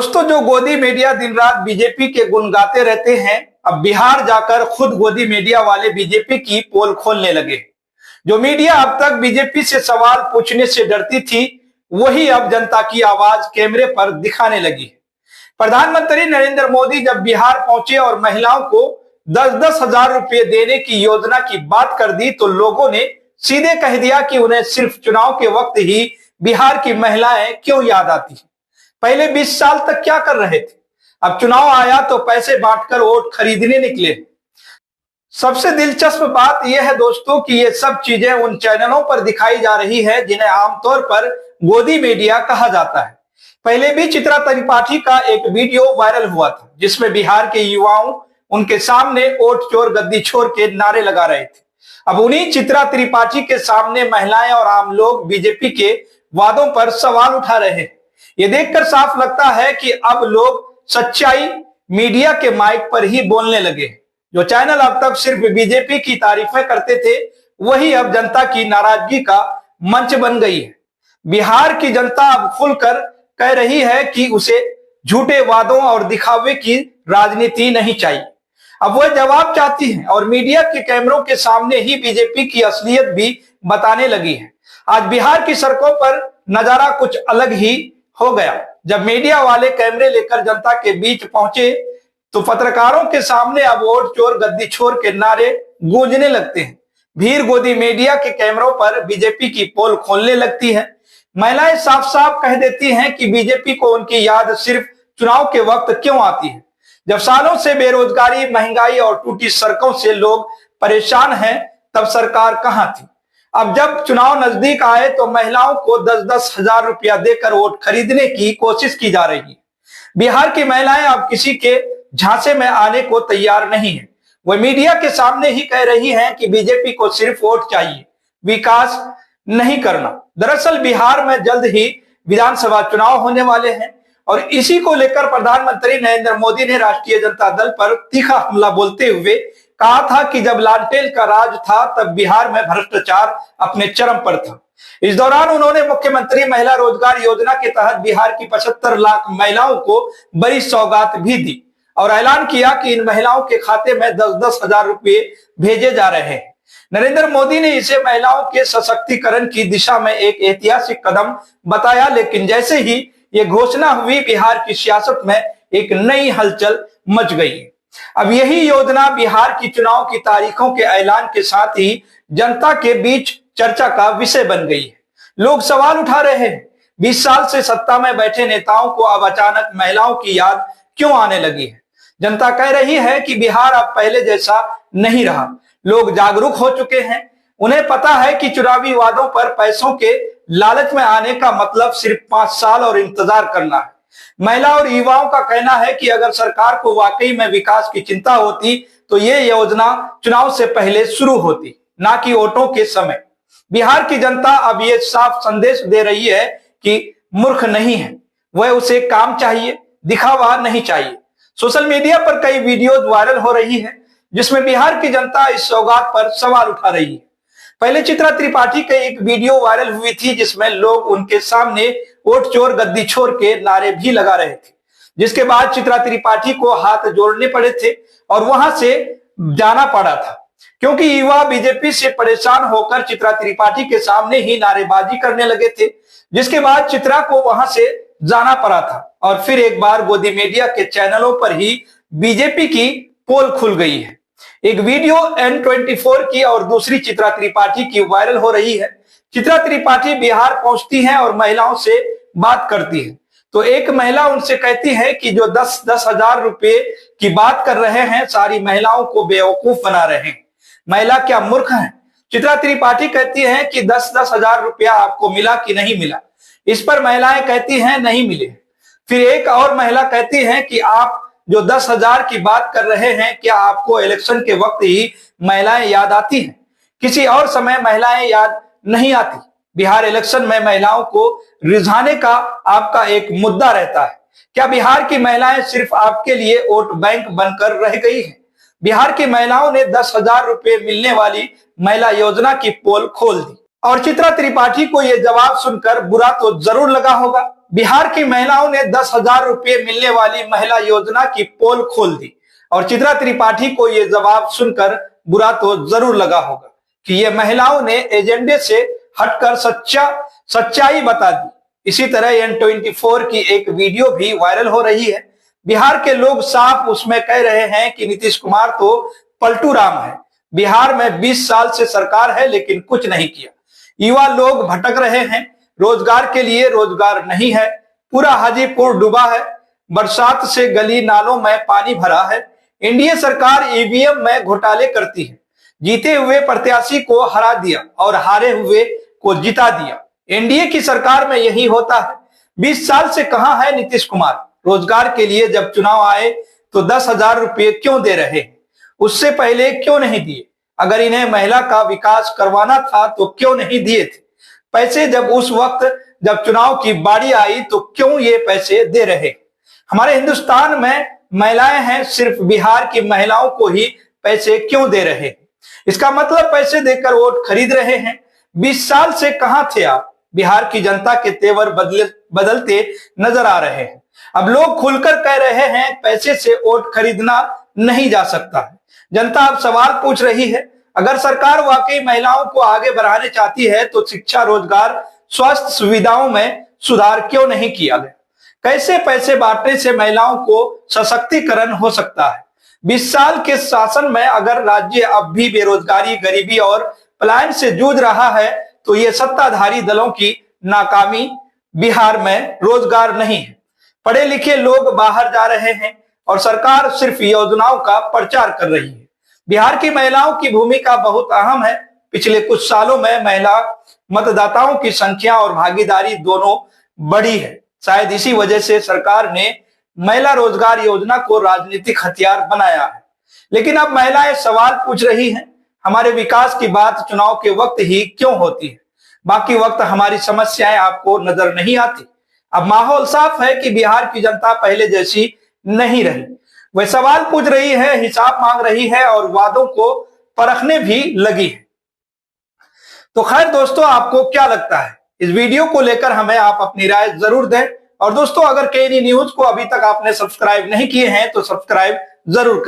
दोस्तों, जो गोदी मीडिया दिन रात बीजेपी के गुण गाते रहते हैं, अब बिहार जाकर खुद गोदी मीडिया वाले बीजेपी की पोल खोलने लगे। जो मीडिया अब तक बीजेपी से सवाल पूछने से डरती थी, वही अब जनता की आवाज कैमरे पर दिखाने लगी। प्रधानमंत्री नरेंद्र मोदी जब बिहार पहुंचे और महिलाओं को 10-10 हजार रुपये देने की योजना की बात कर दी, तो लोगों ने सीधे कह दिया कि उन्हें सिर्फ चुनाव के वक्त ही बिहार की महिलाएं क्यों याद आती हैं। पहले 20 साल तक क्या कर रहे थे, अब चुनाव आया तो पैसे बांटकर वोट खरीदने निकले। सबसे दिलचस्प बात यह है दोस्तों कि ये सब चीजें उन चैनलों पर दिखाई जा रही है जिन्हें आमतौर पर गोदी मीडिया कहा जाता है। पहले भी चित्रा त्रिपाठी का एक वीडियो वायरल हुआ था, जिसमें बिहार के युवाओं उनके सामने वोट चोर गद्दी छोर के नारे लगा रहे थे। अब उन्हीं चित्रा त्रिपाठी के सामने महिलाएं और आम लोग बीजेपी के वादों पर सवाल उठा रहे हैं। ये देखकर साफ लगता है कि अब लोग सच्चाई मीडिया के माइक पर ही बोलने लगे। जो चैनल अब तक सिर्फ बीजेपी की तारीफें करते थे, वही अब जनता की नाराजगी का मंच बन गई है। बिहार की जनता अब खुलकर कह रही है कि उसे झूठे वादों और दिखावे की राजनीति नहीं चाहिए। अब वह जवाब चाहती है और मीडिया के कैमरों के सामने ही बीजेपी की असलियत भी बताने लगी है। आज बिहार की सड़कों पर नजारा कुछ अलग ही हो गया। जब मीडिया वाले कैमरे लेकर जनता के बीच पहुंचे, तो पत्रकारों के सामने अब वोट चोर गद्दी छोर के नारे गूंजने लगते हैं। भीड़ गोदी मीडिया के कैमरों पर बीजेपी की पोल खोलने लगती है। महिलाएं साफ साफ कह देती हैं कि बीजेपी को उनकी याद सिर्फ चुनाव के वक्त क्यों आती है, जब सालों से बेरोजगारी, महंगाई और टूटी सड़कों से लोग परेशान हैं। तब सरकार कहां थी। अब जब चुनाव नजदीक आए तो महिलाओं को 10-10 हजार रुपया देकर वोट खरीदने की कोशिश की जा रही है। बिहार की महिलाएं अब किसी के झांसे में आने को तैयार नहीं है। वह मीडिया के सामने ही कह रही हैं कि बीजेपी को सिर्फ वोट चाहिए, विकास नहीं करना। दरअसल बिहार में जल्द ही विधानसभा चुनाव होने वाले हैं और इसी को लेकर प्रधानमंत्री नरेंद्र मोदी ने राष्ट्रीय जनता दल पर तीखा हमला बोलते हुए कहा था कि जब लालटेन का राज था, तब बिहार में भ्रष्टाचार अपने चरम पर था। इस दौरान उन्होंने मुख्यमंत्री महिला रोजगार योजना के तहत बिहार की 75 लाख महिलाओं को बड़ी सौगात भी दी और ऐलान किया कि इन महिलाओं के खाते में 10-10 हजार रुपये भेजे जा रहे हैं। नरेंद्र मोदी ने इसे महिलाओं के सशक्तिकरण की दिशा में एक ऐतिहासिक कदम बताया, लेकिन जैसे ही ये घोषणा हुई, बिहार की सियासत में एक नई हलचल मच गई। अब यही योजना बिहार की चुनाव की तारीखों के ऐलान के साथ ही जनता के बीच चर्चा का विषय बन गई है। लोग सवाल उठा रहे हैं, 20 साल से सत्ता में बैठे नेताओं को अब अचानक महिलाओं की याद क्यों आने लगी है। जनता कह रही है कि बिहार अब पहले जैसा नहीं रहा। लोग जागरूक हो चुके हैं। उन्हें पता है कि चुनावी वादों पर पैसों के लालच में आने का मतलब सिर्फ 5 साल और इंतजार करना है। महिला और युवाओं का कहना है कि अगर सरकार को वाकई में विकास की चिंता होती, तो ये योजना चुनाव से पहले शुरू होती, ना कि वोटों के समय। बिहार की जनता अब ये साफ संदेश दे रही है कि मूर्ख नहीं है, वह उसे काम चाहिए, दिखावा नहीं चाहिए। सोशल मीडिया पर कई वीडियोज वायरल हो रही है, जिसमें बिहार की जनता इस सौगात पर सवाल उठा रही है। पहले चित्रा त्रिपाठी की एक वीडियो वायरल हुई थी, जिसमें लोग उनके सामने वोट चोर गद्दी छोर के नारे भी लगा रहे थे, जिसके बाद चित्रा त्रिपाठी को हाथ जोड़ने पड़े थे और वहां से जाना पड़ा था, क्योंकि युवा बीजेपी से परेशान होकर चित्रा त्रिपाठी के सामने ही नारेबाजी करने लगे थे, जिसके बाद चित्रा को वहां से जाना पड़ा था। और फिर एक बार गोदी मीडिया के चैनलों पर ही बीजेपी की पोल खुल गई है। एक वीडियो N24 की और दूसरी चित्रा त्रिपाठी की वायरल हो रही है। चित्रा त्रिपाठी बिहार पहुंचती हैं और महिलाओं से बात करती है, तो एक महिला उनसे कहती है कि जो 10-10 हजार रुपये की बात कर रहे हैं, सारी महिलाओं को बेवकूफ बना रहे हैं। महिला क्या मूर्ख है? चित्रा त्रिपाठी कहती है कि 10-10 हजार रुपया आपको मिला कि नहीं मिला। इस पर महिलाएं कहती हैं नहीं मिले। फिर एक और महिला कहती है कि आप जो 10 हजार की बात कर रहे हैं, क्या आपको इलेक्शन के वक्त ही महिलाएं याद आती हैं? किसी और समय महिलाएं याद नहीं आती। बिहार इलेक्शन में महिलाओं को रिझाने का आपका एक मुद्दा रहता है। क्या बिहार की महिलाएं सिर्फ आपके लिए वोट बैंक बनकर रह गई हैं? बिहार की महिलाओं ने 10 हजार रुपये मिलने वाली महिला योजना की पोल खोल दी और चित्रा त्रिपाठी को यह जवाब सुनकर बुरा तो जरूर लगा होगा, बिहार की महिलाओं ने 10,000 रुपये मिलने वाली महिला योजना की पोल खोल दी और चित्रा त्रिपाठी को यह जवाब सुनकर बुरा तो जरूर लगा होगा कि ये महिलाओं ने एजेंडे से हटकर सच्चाई बता दी। इसी तरह N24 की एक वीडियो भी वायरल हो रही है। बिहार के लोग साफ उसमें कह रहे हैं कि नीतीश कुमार तो पलटू राम है, बिहार में 20 साल से सरकार है लेकिन कुछ नहीं किया। युवा लोग भटक रहे हैं, रोजगार के लिए रोजगार नहीं है, पूरा हाजीपुर डूबा है, बरसात से गली नालों में पानी भरा है। एनडीए सरकार ईवीएम में घोटाले करती है, जीते हुए प्रत्याशी को हरा दिया और हारे हुए को जिता दिया। एनडीए की सरकार में यही होता है। 20 साल से कहां है नीतीश कुमार? रोजगार के लिए जब चुनाव आए तो 10,000 रुपये क्यों दे रहे हैं? उससे पहले क्यों नहीं दिए? अगर इन्हें महिला का विकास करवाना था तो क्यों नहीं दिए थे पैसे? जब उस वक्त जब चुनाव की बारी आई तो क्यों ये पैसे दे रहे? हमारे हिंदुस्तान में महिलाएं हैं, सिर्फ बिहार की महिलाओं को ही पैसे क्यों दे रहे? इसका मतलब पैसे देकर वोट खरीद रहे हैं। 20 साल से कहां थे आप? बिहार की जनता के तेवर बदलते नजर आ रहे हैं। अब लोग खुलकर कह रहे हैं पैसे से वोट खरीदना नहीं जा सकता है। जनता अब सवाल पूछ रही है, अगर सरकार वाकई महिलाओं को आगे बढ़ाने चाहती है तो शिक्षा, रोजगार, स्वास्थ्य सुविधाओं में सुधार क्यों नहीं किया गया? कैसे पैसे बांटने से महिलाओं को सशक्तिकरण हो सकता है? 20 साल के शासन में अगर राज्य अब भी बेरोजगारी, गरीबी और पलायन से जूझ रहा है तो ये सत्ताधारी दलों की नाकामी। बिहार में रोजगार नहीं है, पढ़े लिखे लोग बाहर जा रहे हैं और सरकार सिर्फ योजनाओं का प्रचार कर रही है। बिहार की महिलाओं की भूमिका बहुत अहम है। पिछले कुछ सालों में महिला मतदाताओं की संख्या और भागीदारी दोनों बढ़ी है। शायद इसी वजह से सरकार ने महिला रोजगार योजना को राजनीतिक हथियार बनाया है। लेकिन अब महिलाएं सवाल पूछ रही हैं, हमारे विकास की बात चुनाव के वक्त ही क्यों होती है? बाकी वक्त हमारी समस्याएं आपको नजर नहीं आती। अब माहौल साफ है कि बिहार की जनता पहले जैसी नहीं रही। वह सवाल पूछ रही है, हिसाब मांग रही है और वादों को परखने भी लगी है। तो खैर दोस्तों, आपको क्या लगता है? इस वीडियो को लेकर हमें आप अपनी राय जरूर दें। और दोस्तों, अगर KNE न्यूज को अभी तक आपने सब्सक्राइब नहीं किए हैं तो सब्सक्राइब जरूर करें।